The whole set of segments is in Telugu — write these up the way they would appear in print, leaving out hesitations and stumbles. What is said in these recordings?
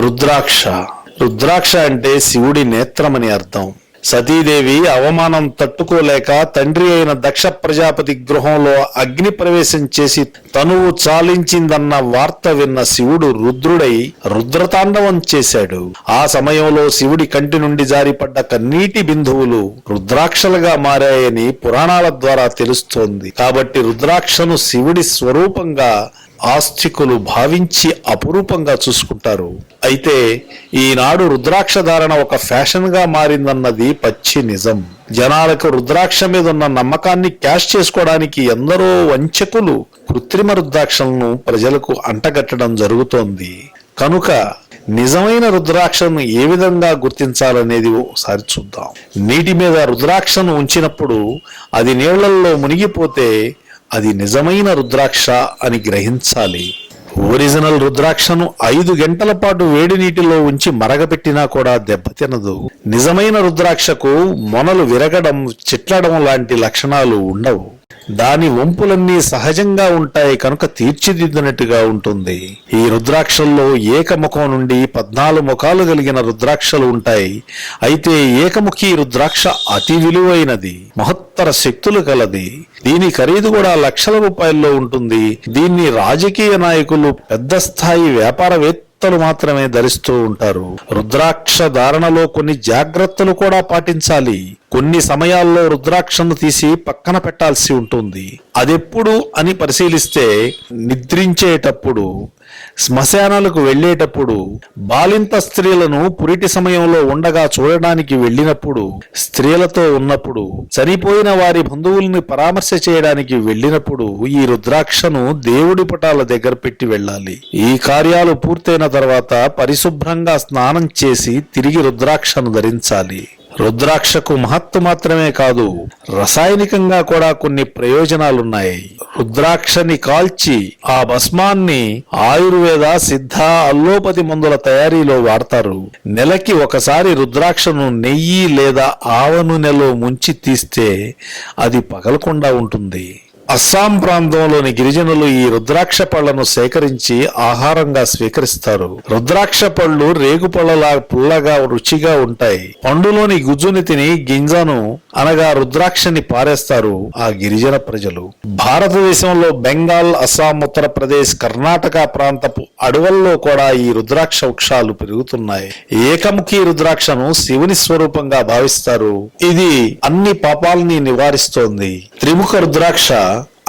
రుద్రాక్ష. రుద్రాక్ష అంటే శివుడి నేత్రమని అర్థం. సతీదేవి అవమానం తట్టుకోలేక తండ్రి అయిన దక్ష ప్రజాపతి గృహంలో అగ్ని ప్రవేశం చేసి తనువు చాలించిందన్న వార్త విన్న శివుడు రుద్రుడై రుద్రతాండవం చేశాడు. ఆ సమయంలో శివుడి కంటి నుండి జారిపడ్డ కన్నీటి బిందువులు రుద్రాక్షలుగా మారాయని పురాణాల ద్వారా తెలుస్తోంది. కాబట్టి రుద్రాక్షను శివుడి స్వరూపంగా ఆస్తికులు భావించి అపురూపంగా చూసుకుంటారు. అయితే ఈనాడు రుద్రాక్ష ధారణ ఒక ఫ్యాషన్ గా మారిందన్నది పచ్చి నిజం. జనాలకు రుద్రాక్ష మీద ఉన్న నమ్మకాన్ని క్యాష్ చేసుకోవడానికి ఎందరో వంచకులు కృత్రిమ రుద్రాక్షలను ప్రజలకు అంటగట్టడం జరుగుతోంది. కనుక నిజమైన రుద్రాక్షను ఏ విధంగా గుర్తించాలనేది ఒకసారి చూద్దాం. నీటి మీద రుద్రాక్షను ఉంచినప్పుడు అది నీళ్లలో మునిగిపోతే అది నిజమైన రుద్రాక్ష అని గ్రహించాలి. ఒరిజినల్ రుద్రాక్షను 5 గంటల పాటు వేడి నీటిలో ఉంచి మరగపెట్టినా కూడా దెబ్బతినదు. నిజమైన రుద్రాక్షకు మొనలు విరగడం, చిట్లడం లాంటి లక్షణాలు ఉండవు. దాని వంపులన్నీ సహజంగా ఉంటాయి కనుక తీర్చిదిద్దినట్టుగా ఉంటుంది. ఈ రుద్రాక్షల్లో ఏకముఖం నుండి 14 ముఖాలు కలిగిన రుద్రాక్షలు ఉంటాయి. అయితే ఏకముఖి రుద్రాక్ష అతి విలువైనది, మహత్తర శక్తులు కలది. దీని ఖరీదు కూడా లక్షల రూపాయల్లో ఉంటుంది. దీన్ని రాజకీయ నాయకులు, పెద్ద స్థాయి వ్యాపారవేత్తలు మాత్రమే ధరిస్తూ ఉంటారు. రుద్రాక్ష ధారణలో కొన్ని జాగ్రత్తలు కూడా పాటించాలి. కొన్ని సమయాల్లో రుద్రాక్షను తీసి పక్కన పెట్టాల్సి ఉంటుంది. అదెప్పుడు అని పరిశీలిస్తే నిద్రించేటప్పుడు, శ్మశానాలకు వెళ్లేటప్పుడు, బాలింత స్త్రీలను పురిటి సమయంలో ఉండగా చూడడానికి వెళ్ళినప్పుడు, స్త్రీలతో ఉన్నప్పుడు, చనిపోయిన వారి బంధువుల్ని పరామర్శ చేయడానికి వెళ్ళినప్పుడు ఈ రుద్రాక్షను దేవుడి పటాల దగ్గర పెట్టి వెళ్ళాలి. ఈ కార్యాలు పూర్తయిన తర్వాత పరిశుభ్రంగా స్నానం చేసి తిరిగి రుద్రాక్షను ధరించాలి. రుద్రాక్షకు మహత్తు మాత్రమే కాదు, రసాయనికంగా కూడా కొన్ని ప్రయోజనాలున్నాయి. రుద్రాక్షని కాల్చి ఆ భస్మాన్ని ఆయుర్వేద, సిద్ధ, అల్లోపతి మందుల తయారీలో వాడతారు. నెలకి ఒకసారి రుద్రాక్షను నెయ్యి లేదా ఆవ నూనెలో ముంచి తీస్తే అది పగలకుండా ఉంటుంది. అస్సాం ప్రాంతంలోని గిరిజనులు ఈ రుద్రాక్ష పళ్లను సేకరించి ఆహారంగా స్వీకరిస్తారు. రుద్రాక్ష పళ్ళు రేగు పళ్ళలా పుల్లగా రుచిగా ఉంటాయి. పండులోని గుజ్జుని తిని గింజను అనగా రుద్రాక్షని పారేస్తారు ఆ గిరిజన ప్రజలు. భారతదేశంలో బెంగాల్, అస్సాం, ఉత్తరప్రదేశ్, కర్ణాటక ప్రాంతపు అడవుల్లో కూడా ఈ రుద్రాక్ష వృక్షాలు పెరుగుతున్నాయి. ఏకముఖి రుద్రాక్షను శివుని స్వరూపంగా భావిస్తారు. ఇది అన్ని పాపాలని నివారిస్తోంది. త్రిముఖ రుద్రాక్ష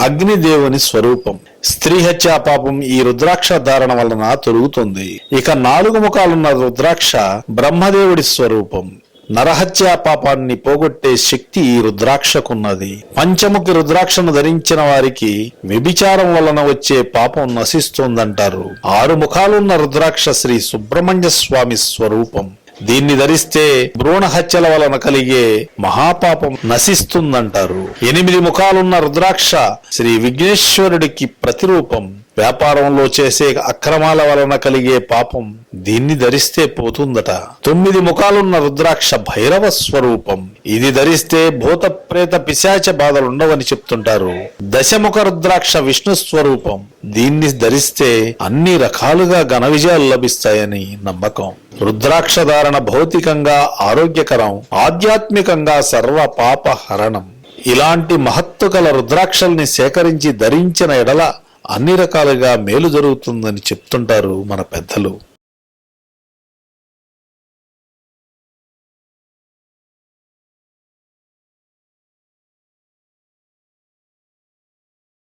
అగ్నిదేవుని స్వరూపం. స్త్రీ హత్యా పాపం ఈ రుద్రాక్ష ధారణ వలన తొలుగుతుంది. ఇక 4 ముఖాలున్న రుద్రాక్ష బ్రహ్మదేవుడి స్వరూపం. నరహత్యా పాపాన్ని పోగొట్టే శక్తి ఈ రుద్రాక్షకున్నది. పంచముఖి రుద్రాక్షను ధరించిన వారికి వ్యభిచారం వలన వచ్చే పాపం నశిస్తోందంటారు. 6 ముఖాలున్న రుద్రాక్ష శ్రీ సుబ్రహ్మణ్య స్వామి స్వరూపం. దీన్ని ధరిస్తే భ్రూణ హత్యల వలన కలిగే మహాపాపం నశిస్తుందంటారు. 8 ముఖాలున్న రుద్రాక్ష శ్రీ విఘ్నేశ్వరుడికి ప్రతిరూపం. వ్యాపారంలో చేసే అక్రమాల వలన కలిగే పాపం దీన్ని ధరిస్తే పోతుందట. 9 ముఖాలున్న రుద్రాక్ష భైరవ స్వరూపం. ఇది ధరిస్తే భూత ప్రేత పిశాచ బాధలుండవని చెప్తుంటారు. 10 ముఖ రుద్రాక్ష విష్ణు స్వరూపం. దీన్ని ధరిస్తే అన్ని రకాలుగా ఘన విజయాలు లభిస్తాయని నమ్మకం. రుద్రాక్ష ధారణ భౌతికంగా ఆరోగ్యకరం, ఆధ్యాత్మికంగా సర్వ పాప హరణం. ఇలాంటి మహత్తు గల రుద్రాక్షల్ని సేకరించి ధరించిన ఎడల అన్ని రకాలుగా మేలు జరుగుతుందని చెప్తుంటారు మన పెద్దలు.